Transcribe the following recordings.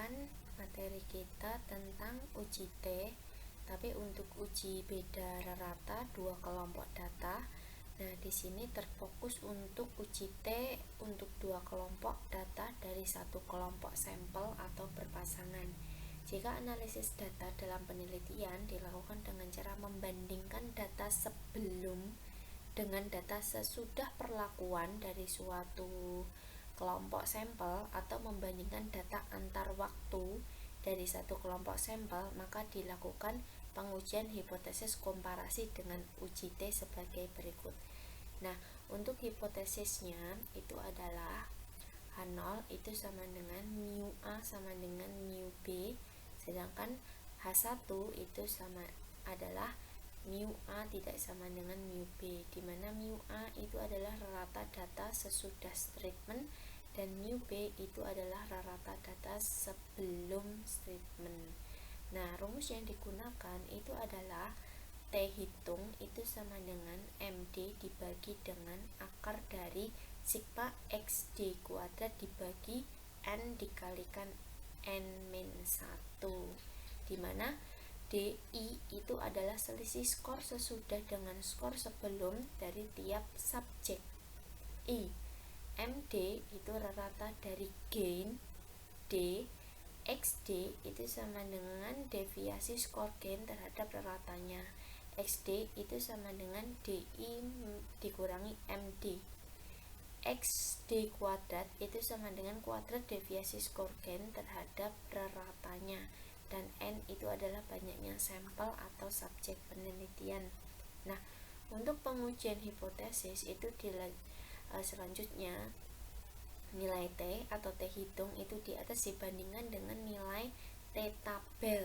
melanjutkan materi kita tentang uji T, tapi untuk uji beda rata dua kelompok data. Nah, di sini terfokus untuk uji T untuk dua kelompok data dari satu kelompok sampel atau berpasangan. Jika analisis data dalam penelitian dilakukan dengan cara membandingkan data sebelum dengan data sesudah perlakuan dari suatu kelompok sampel atau membandingkan data antar waktu dari satu kelompok sampel, maka dilakukan pengujian hipotesis komparasi dengan uji T sebagai berikut. Nah, untuk hipotesisnya itu adalah H0 itu sama dengan mu A sama dengan mu B, sedangkan H1 itu sama adalah mu A tidak sama dengan mu B, di mana mu A itu adalah rata data sesudah treatment dan mu B itu adalah rata data sebelum treatment. Nah, rumus yang digunakan itu adalah T hitung itu sama dengan MD dibagi dengan akar dari sigma XD kuadrat dibagi N dikalikan N-1, dimana DI itu adalah selisih skor sesudah dengan skor sebelum dari tiap subjek. I MD itu rata dari gain D, XD itu sama dengan deviasi skor gain terhadap ratanya. XD itu sama dengan DI dikurangi MD. XD kuadrat itu sama dengan kuadrat deviasi skor gain terhadap ratanya, dan N itu adalah banyaknya sampel atau subjek penelitian. Nah, untuk pengujian hipotesis itu selanjutnya nilai T atau T hitung itu di atas dibandingkan dengan nilai T tabel.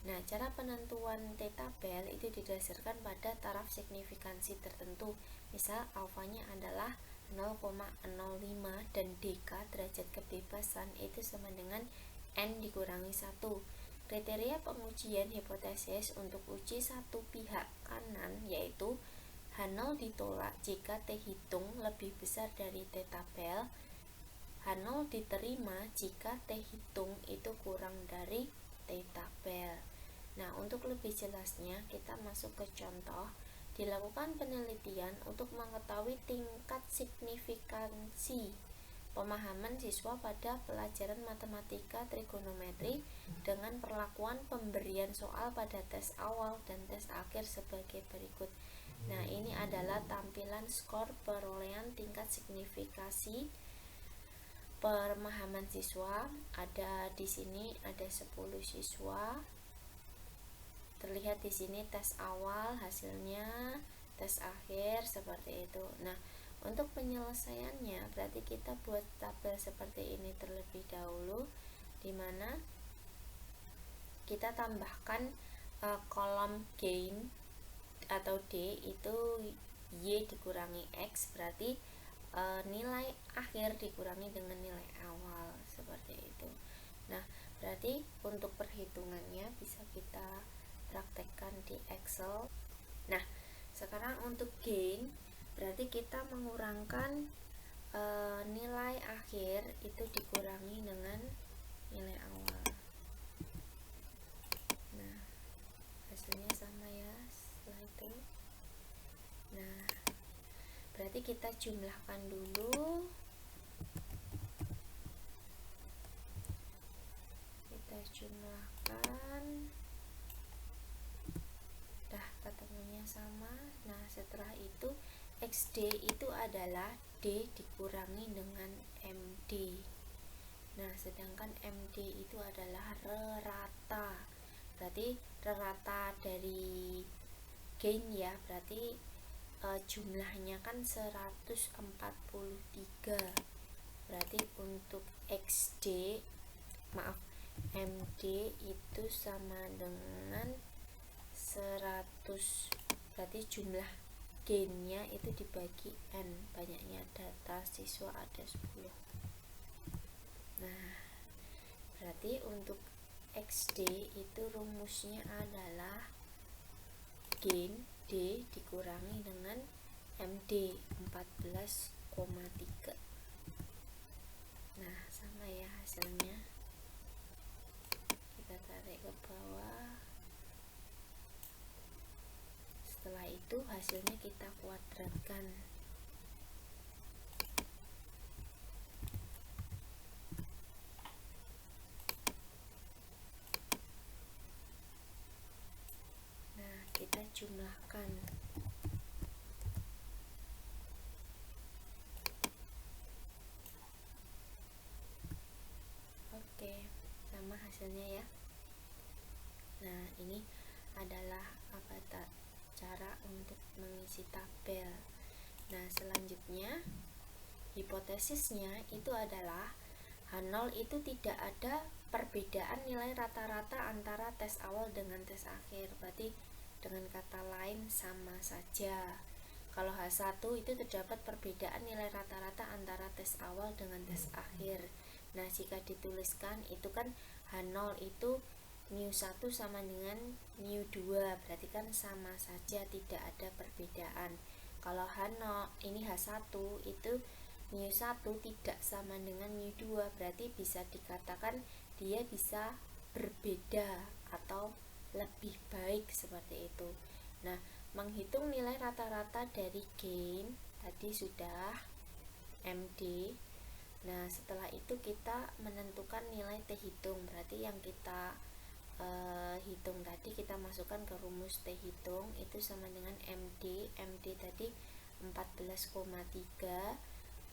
Nah, cara penentuan T tabel itu didasarkan pada taraf signifikansi tertentu. Misal alfanya adalah 0,05 dan DK derajat kebebasan itu sama dengan N dikurangi 1. Kriteria pengujian hipotesis untuk uji satu pihak kanan yaitu H0 ditolak jika T hitung lebih besar dari T tabel. H0 diterima jika T hitung itu kurang dari T tabel. Nah, untuk lebih jelasnya kita masuk ke contoh. Dilakukan penelitian untuk mengetahui tingkat signifikansi pemahaman siswa pada pelajaran matematika trigonometri dengan perlakuan pemberian soal pada tes awal dan tes akhir sebagai berikut. Nah, ini adalah tampilan skor perolehan tingkat signifikansi pemahaman siswa. Ada di sini ada 10 siswa. Terlihat di sini tes awal hasilnya, tes akhir seperti itu. Nah, untuk penyelesaiannya berarti kita buat tabel seperti ini terlebih dahulu, di mana kita tambahkan kolom gain atau D itu Y dikurangi X, berarti nilai akhir dikurangi dengan nilai awal seperti itu. Nah, berarti untuk perhitungannya bisa kita praktekkan di Excel. Nah, sekarang untuk gain berarti kita mengurangkan nilai akhir itu dikurangi dengan nilai awal. Nah, hasilnya sama ya setelah itu. Nah, berarti kita jumlahkan dulu. Kita jumlahkan. Dah ketemunya sama. Nah, setelah itu XD itu adalah D dikurangi dengan MD. Nah, sedangkan MD itu adalah rata. Berarti rata dari gain ya, berarti jumlahnya kan 143. Berarti untuk MD itu sama dengan 100. Berarti jumlah gainnya itu dibagi N, banyaknya data siswa ada 10. Nah, berarti untuk XD itu rumusnya adalah gain D dikurangi dengan MD 14,3. Nah, sama ya hasilnya. ke bawah. Setelah itu hasilnya kita kuadratkan. Nah, kita jumlahkan. Oke, sama hasilnya ya. Nah, ini adalah cara untuk mengisi tabel. Nah, selanjutnya hipotesisnya itu adalah H0 itu tidak ada perbedaan nilai rata-rata antara tes awal dengan tes akhir. Berarti dengan kata lain sama saja. Kalau H1 itu terdapat perbedaan nilai rata-rata antara tes awal dengan tes akhir. Nah, jika dituliskan itu kan H0 itu μ1 sama dengan μ2, berarti kan sama saja, tidak ada perbedaan. Kalau H0 ini H1 itu μ1 tidak sama dengan μ2, berarti bisa dikatakan dia bisa berbeda atau lebih baik seperti itu. Nah, menghitung nilai rata-rata dari gain tadi sudah MD. Nah, setelah itu kita menentukan nilai T hitung. Berarti yang kita hitung tadi kita masukkan ke rumus T hitung itu sama dengan MD. MD tadi 14,3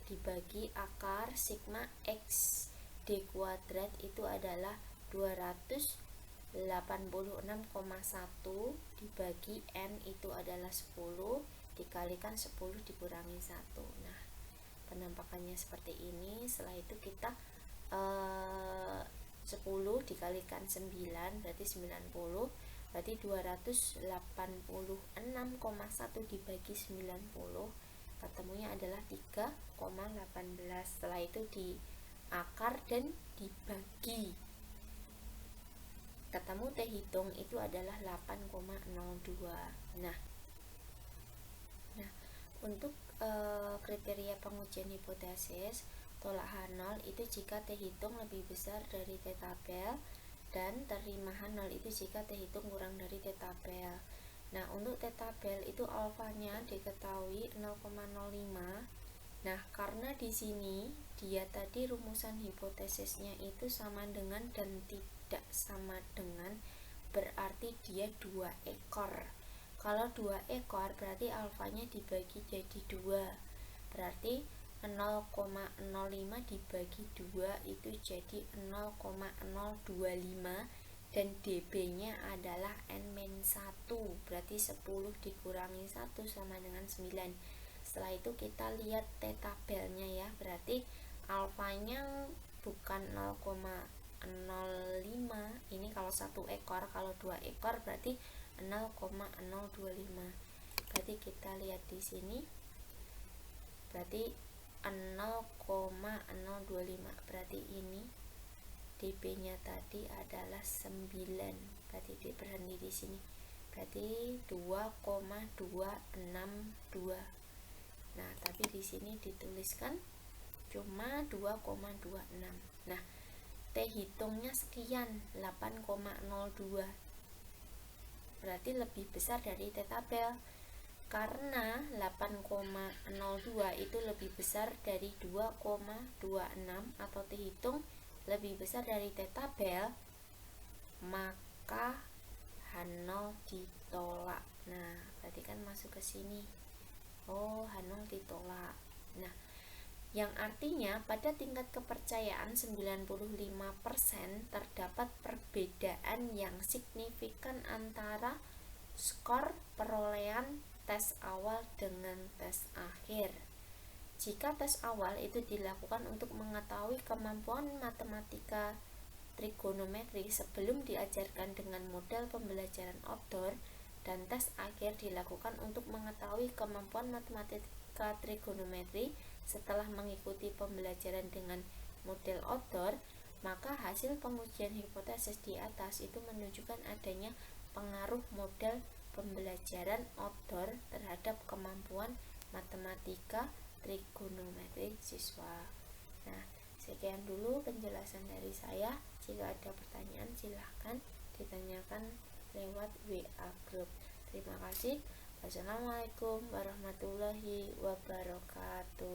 dibagi akar sigma X D kuadrat itu adalah 286,1 dibagi N itu adalah 10 dikalikan 10 dikurangi 1. Nah, penampakannya seperti ini. Setelah itu kita 10 dikalikan 9 berarti 90, berarti 286,1 dibagi 90 ketemunya adalah 3,18. Setelah itu diakar dan dibagi, ketemu T hitung itu adalah 8,02. Nah, untuk kriteria pengujian hipotesis tolak H0 itu jika T hitung lebih besar dari T tabel, dan terima H0 itu jika T hitung kurang dari T tabel. Nah, untuk T tabel itu alfanya diketahui 0,05. Nah, karena di sini dia tadi rumusan hipotesisnya itu sama dengan dan tidak sama dengan, berarti dia 2 ekor. Kalau 2 ekor berarti alfanya dibagi jadi 2. Berarti 0,05 dibagi 2 itu jadi 0,025 dan dB-nya adalah N-1. Berarti 10 dikurangi 1 sama dengan 9. Setelah itu kita lihat T tabelnya ya. Berarti alfanya bukan 0,05. Ini kalau 1 ekor, kalau 2 ekor berarti 0,025. Berarti kita lihat di sini. Berarti 0,025. Berarti ini dB-nya tadi adalah 9. Berarti berhenti di sini. Berarti 2,262. Nah, tapi di sini dituliskan cuma 2,26. Nah, T hitungnya sekian, 8,02. Berarti lebih besar dari T tabel. Karena 8,02 itu lebih besar dari 2,26 atau T hitung lebih besar dari T tabel, maka H0 ditolak. Nah, berarti kan masuk ke sini. Oh, H0 ditolak. Nah, yang artinya pada tingkat kepercayaan 95% terdapat perbedaan yang signifikan antara skor perolehan tes awal dengan tes akhir. Jika tes awal itu dilakukan untuk mengetahui kemampuan matematika trigonometri sebelum diajarkan dengan model pembelajaran outdoor, dan tes akhir dilakukan untuk mengetahui kemampuan matematika trigonometri setelah mengikuti pembelajaran dengan model outdoor, maka hasil pengujian hipotesis di atas itu menunjukkan adanya pengaruh model pembelajaran outdoor terhadap kemampuan matematika trigonometri siswa. Nah, sekian dulu penjelasan dari saya. Jika ada pertanyaan silahkan ditanyakan lewat WA group. Terima kasih. Wassalamualaikum warahmatullahi wabarakatuh.